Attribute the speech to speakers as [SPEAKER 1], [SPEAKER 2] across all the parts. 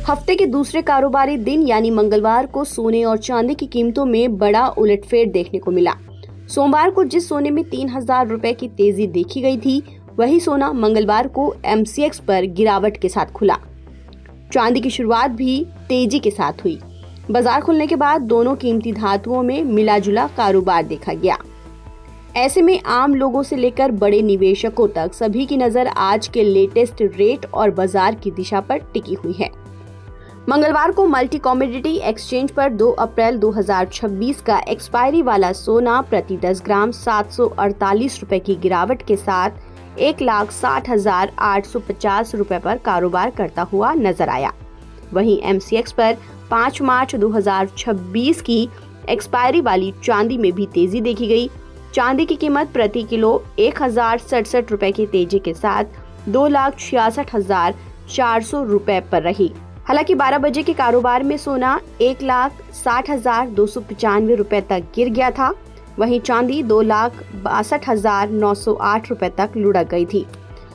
[SPEAKER 1] हफ्ते के दूसरे कारोबारी दिन यानी मंगलवार को सोने और चांदी की कीमतों में बड़ा उलटफेर देखने को मिला। सोमवार को जिस सोने में 3,000 रुपए की तेजी देखी गई थी, वही सोना मंगलवार को MCX पर गिरावट के साथ खुला। चांदी की शुरुआत भी तेजी के साथ हुई। बाजार खुलने के बाद दोनों कीमती धातुओं में मिला-जुला कारोबार देखा गया। ऐसे में आम लोगों से लेकर बड़े निवेशकों तक सभी की नजर आज के लेटेस्ट रेट और बाजार की दिशा पर टिकी हुई है। मंगलवार को मल्टी कमोडिटी एक्सचेंज पर 2 अप्रैल 2026 का एक्सपायरी वाला सोना प्रति 10 ग्राम 748 रुपए की गिरावट के साथ 1,60,850 रुपए पर कारोबार करता हुआ नजर आया। वहीं MCX पर 5 मार्च 2026 की एक्सपायरी वाली चांदी में भी तेजी देखी गई। चांदी की कीमत प्रति किलो 1,067 रुपए की तेजी के साथ 2,66,400 रुपए पर रही। हालांकि 12 बजे के कारोबार में सोना 1,60,295 रुपए तक गिर गया था। वहीं चांदी 2,62,908 रुपए तक लुढ़क गई थी।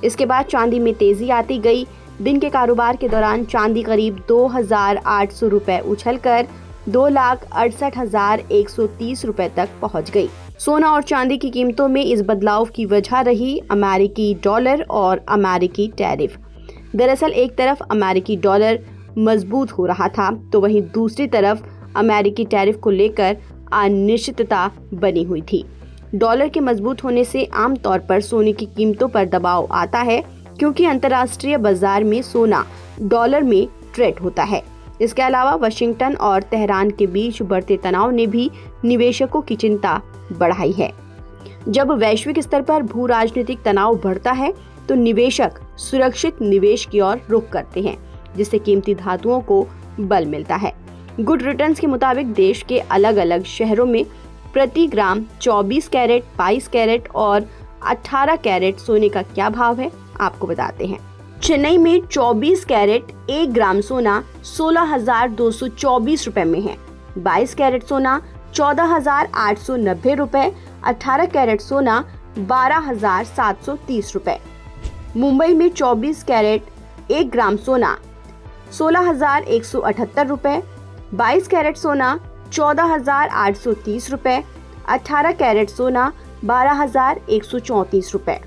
[SPEAKER 1] इसके बाद चांदी में तेजी आती गई। दिन के कारोबार के दौरान चांदी करीब 2,800 रुपए उछलकर 2,68,130 रुपए तक पहुंच गई। सोना और चांदी की कीमतों में इस बदलाव की वजह रही अमेरिकी डॉलर और अमेरिकी टैरिफ। दरअसल एक तरफ अमेरिकी डॉलर मजबूत हो रहा था, तो वहीं दूसरी तरफ अमेरिकी टैरिफ को लेकर अनिश्चितता बनी हुई थी। डॉलर के मजबूत होने से आमतौर पर सोने की कीमतों पर दबाव आता है, क्योंकि अंतर्राष्ट्रीय बाजार में सोना डॉलर में ट्रेड होता है। इसके अलावा वाशिंगटन और तेहरान के बीच बढ़ते तनाव ने भी निवेशकों की चिंता बढ़ाई है। जब वैश्विक स्तर पर भू राजनीतिक तनाव बढ़ता है, तो निवेशक सुरक्षित निवेश की ओर रुख करते हैं, जिससे कीमती धातुओं को बल मिलता है। गुड रिटर्न्स के मुताबिक देश के अलग अलग शहरों में प्रति ग्राम 24 कैरेट, 22 कैरेट और 18 कैरेट सोने का क्या भाव है, आपको बताते हैं। चेन्नई में 24 कैरेट 1 ग्राम सोना 16,224 रुपए में है। 22 कैरेट सोना 14,890 रुपए, 18 कैरेट सोना 12,730 रुपए। मुंबई में 24 कैरेट 1 ग्राम सोना 16,178 रुपए, 22 कैरेट सोना 14,830 रुपए, 18 कैरेट सोना 12,134 रुपए।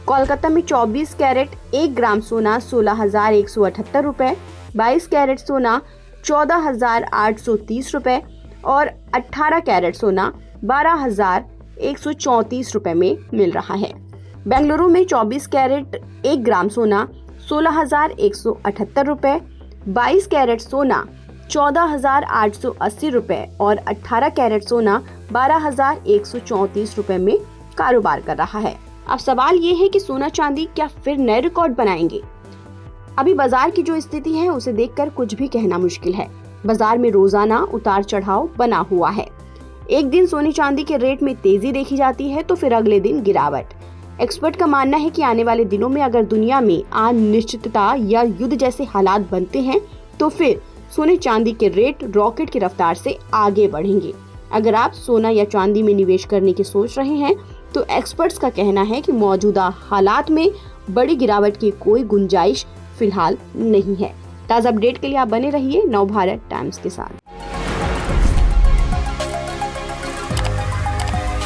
[SPEAKER 1] कोलकाता में 24 कैरेट 1 ग्राम सोना 16,178 रुपए, 22 कैरेट सोना 14,830 रुपए और 18 कैरेट सोना 12,134 रुपए में मिल रहा है। बेंगलुरु में 24 कैरेट 1 ग्राम सोना 16,178 रुपए, 22 कैरेट सोना 14,880 रुपए और 18 कैरेट सोना 12,134 रुपए में कारोबार कर रहा है। अब सवाल ये है कि सोना चांदी क्या फिर नए रिकॉर्ड बनाएंगे? अभी बाजार की जो स्थिति है उसे देखकर कुछ भी कहना मुश्किल है। बाजार में रोजाना उतार चढ़ाव बना हुआ है। एक दिन सोने चांदी के रेट में तेजी देखी जाती है, तो फिर अगले दिन गिरावट। एक्सपर्ट का मानना है कि आने वाले दिनों में अगर दुनिया में अनिश्चितता या युद्ध जैसे हालात बनते हैं, तो फिर सोने चांदी के रेट रॉकेट की रफ्तार से आगे बढ़ेंगे। अगर आप सोना या चांदी में निवेश करने की सोच रहे हैं, तो एक्सपर्ट्स का कहना है कि मौजूदा हालात में बड़ी गिरावट की कोई गुंजाइश फिलहाल नहीं है। ताज़ा अपडेट के लिए आप बने रहिए नवभारत टाइम्स के साथ।